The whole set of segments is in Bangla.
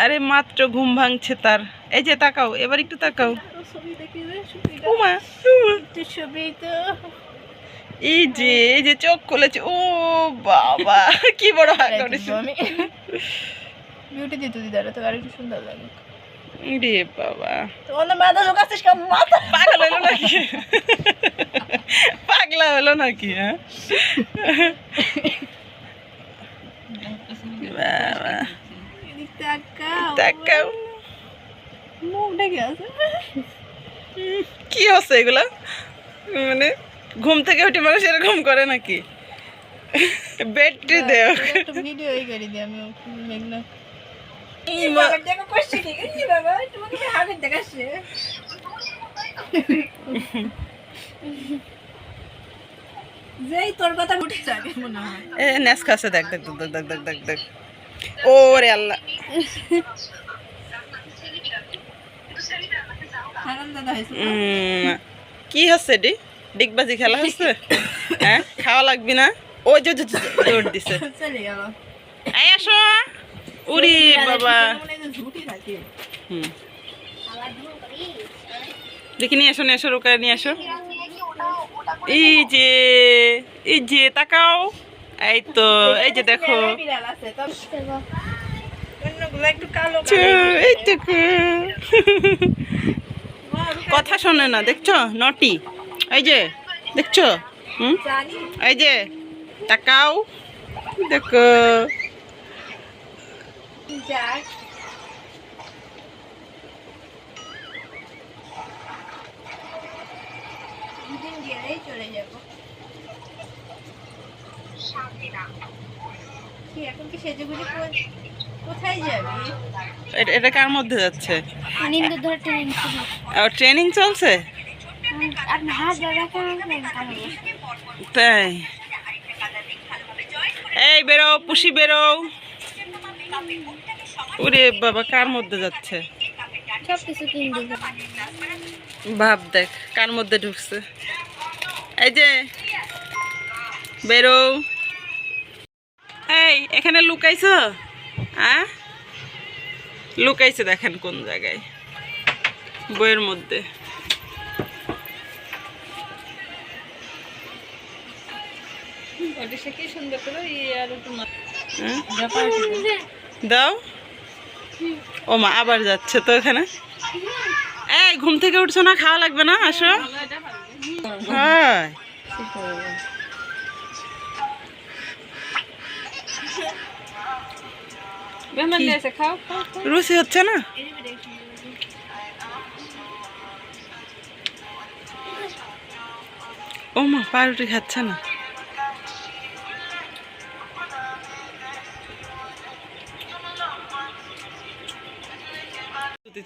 আরে মাত্র ঘুম ভাঙছে তার। এই যে তাকাও, এবার একটু তাকাও। উমা এই যে চোখ খুলেছে। ও বাবা কি বড় হাগ করেছে। বিউটি দিতে দিদারে তো আর একটু সুন্দর লাগে। রে বাবা তোমাদের মাথা ঢোকাচ্ছিস কেমন? মাথা পাগল হলো নাকি? পাগলা হলো নাকি? হ্যাঁ বাবা তাকাও। মুখ ঢেকে আছে। কি হচ্ছে এগুলা? মানে ঘুম থেকে উঠে মানুষ এরকম করে নাকি? ব্যাটারি দেও। একটা ভিডিও এই করে দিই আমি মেঘনা। এই বাবা দেখো কষ্ট কি এই বাবা তোমাকে কি হাতে দেখাচ্ছে? যেই তোর কথা উঠে যাবে মনে হয়। এ নেস খাচ্ছে, দেখ দেখ দেখ দেখ দেখ দেখ দেখ। ওরে আল্লাহ। কি হচ্ছে ডি? ডিগবাজি খেলা হচ্ছে? হ্যাঁ খাওয়া লাগবি না? ওই যে দৌড় দিছে। চলে গেল। এই আসো। উরি বাবা। দেখি নিয়ে আসো, নিয়ে আসো, রুকায় নিয়ে আসো। এই যে তাকাও। এই তো এই যে দেখো। কথা শোনে না, দেখছো নটি। এই যে দেখছো, এই যে তাকাও, দেখো। চলে যাবো এখন কি সেজেগুজি কোথায় যাবে? এটা কার মধ্যে যাচ্ছে? ট্রেনিং চলছে তাই? এই বেরো পুষি বেরো। ওরে বাবা কার মধ্যে যাচ্ছে? ভাব দেখ কার মধ্যে ঢুকছে। এই যে বেরো। এই এখানে লুকাইছো? হ্যাঁ লুকাইছে, দেখেন কোন জায়গায়, বইয়ের মধ্যে। দাও। ও মা আবার যাচ্ছে তো এখানে। এই ঘুম থেকে উঠছো না? খাওয়া লাগবে না? আসো। হ্যাঁ রুচি হচ্ছে না? ও মা পাউরুটি খাচ্ছে না।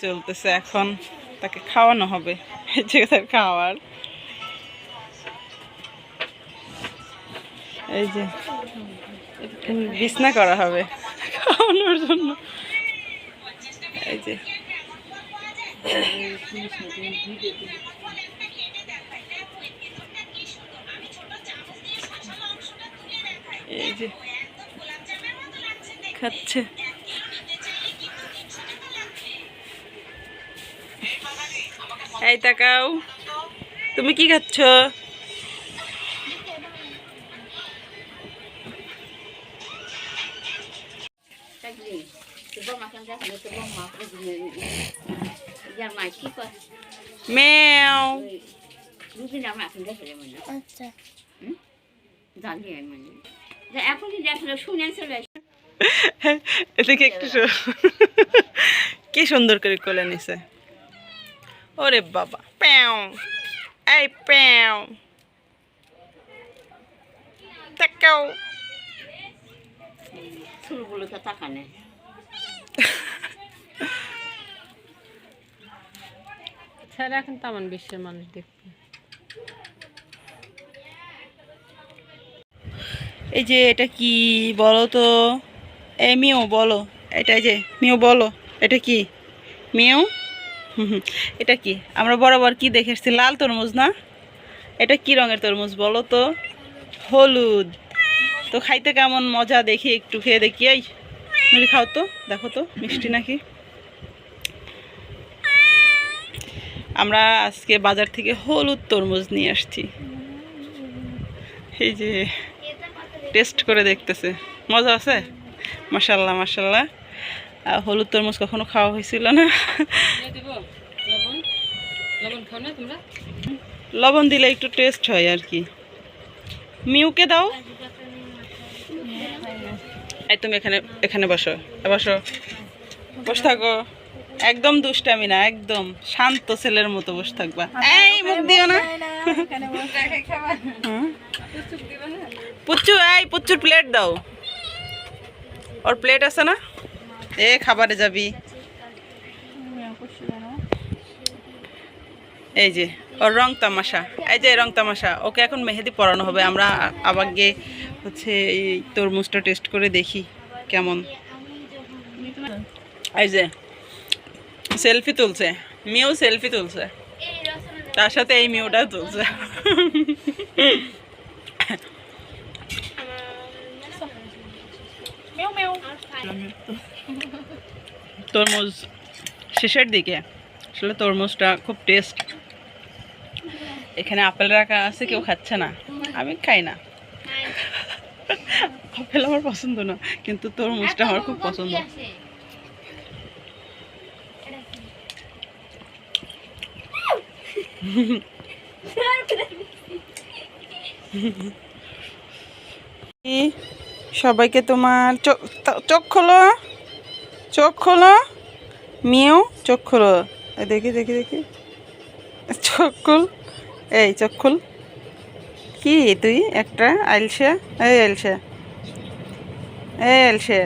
চলতেছে এখন, তাকে খাওয়ানো হবে। তার খাওয়ার এই যে বিছনা করা হবে খাওয়ানোর জন্য। এই যে এই যে খাচ্ছে। এই তাকাও, তুমি কি খাচ্ছ? মেও এদিকে একটু কি সুন্দর করে কোলে নিছে। ওরে বাবা প্যাও। এই প্যাও তাকাও। চুলগুলোকে তাকানে ছাড়া এখন তেমন বিশ্বের মানুষ দেখবে। এই যে এটা কি বলো তো? এই মিও বলো, এটা যে মিও বলো এটা কি? মিও এটা কি? আমরা বরাবর কি দেখে এসেছি? লাল তরমুজ না? এটা কি রঙের তরমুজ বলো তো? হলুদ। তো খাইতে কেমন মজা দেখি, একটু খেয়ে দেখি। এই নুরি খাও তো, দেখো তো মিষ্টি নাকি। আমরা আজকে বাজার থেকে হলুদ তরমুজ নিয়ে আসছি, এই যে টেস্ট করে দেখতেছে, মজা আছে। মাশাল্লাহ মাশাল্লাহ। হলুদ তরমুজ কখনো খাওয়া হয়েছিল না। লবণ দিলে একটু টেস্ট হয় আর কি। মিউকে দাও। এই তুমি এখানে এখানে বসো, বসো, বসে থাকো। একদম দুষ্টামি না, একদম শান্ত ছেলের মতো বসে থাকবা। এই মুখ দিও না। পুচ্চু, এই পুচ্চুর প্লেট দাও। ওর প্লেট আছে না? এ খাবারে যাবি। এই যে ওর রং তামাশা, এই যে রং তামাশা। ওকে এখন মেহেদি পরানো হবে। আমরা আবার গিয়ে হচ্ছে এই তরমুজটা টেস্ট করে দেখি কেমন। এই যে সেলফি তুলছে, মিউ সেলফি তুলছে, তার সাথে এই মিউটা তুলছে। তরমুজ শেষের দিকে, আসলে তরমুজটা খুব টেস্ট। এখানে আপেল রাখা আছে, কেউ খাচ্ছে না, আমি খাই না। আপেল আমার পছন্দ না, কিন্তু তরমুজটা আমার খুব পছন্দ। সবাইকে তোমার চোখ খোলো, চোখ খোলো মিউ, চোখ খোলো। দেখি দেখি দেখি, চোখ খুল, এই চোখ খুল। কি তুই একটা আইলসা, এই আইলসা, এই আইলসা।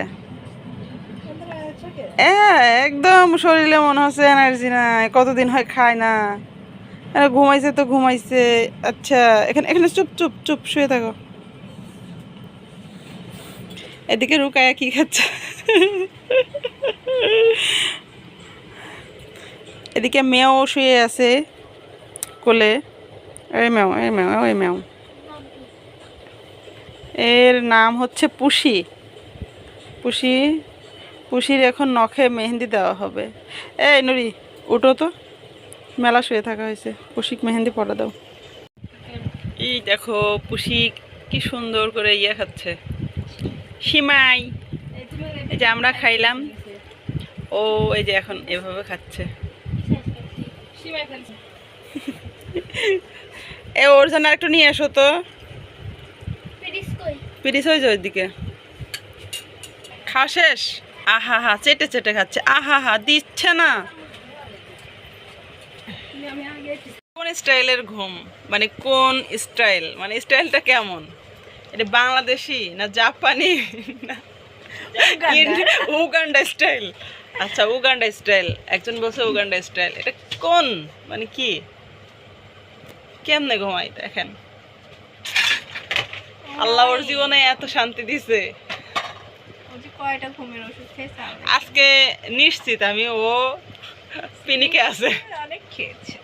একদম শরীরে মনে হচ্ছে এনার্জি নাই, কতদিন হয় খায় না। ঘুমাইছে তো ঘুমাইছে। আচ্ছা এখানে এখানে চুপ চুপ চুপ শুয়ে থাকো। এদিকে রুকায়া কি খাচ্ছে, এদিকে মেয়েও শুয়ে আছে কোলে। এই মেও, এই মেও, ওই মেও। এর নাম হচ্ছে পুষি। পুষি, পুষির এখন নখে মেহেন্দি দেওয়া হবে। এই নুরি উঠো তো, মেলা শুয়ে থাকা হয়েছে, পুষিক মেহেন্দি পরা দাও। এই দেখো পুষি কি সুন্দর করে ইয়ে খাচ্ছে, সিমাই। এই যে আমরা খাইলাম, ও এই যে এখন এভাবে খাচ্ছে। এ ওর জন্য একটু নিয়ে এসো তো, পিরিস হয়ে যায় ওইদিকে। খাওয়া শেষ? আহা হা, চেটে চেটে খাচ্ছে, আহা হা, দিচ্ছে না। কোন স্টাইলের ঘুম, মানে কোন স্টাইল, মানে স্টাইলটা কেমন? এটা বাংলাদেশি না জাপানি না উগান্ডা স্টাইল? আচ্ছা উগান্ডা স্টাইল, একজন বলছে উগান্ডা স্টাইল। এটা কোন, মানে কি, কেমনে ঘুমাই দেখেন। আল্লাহ ওর জীবনে এত শান্তি দিছে। আজকে নিশ্চিত আমি ও পিনিকে আছে, অনেক খেয়েছে।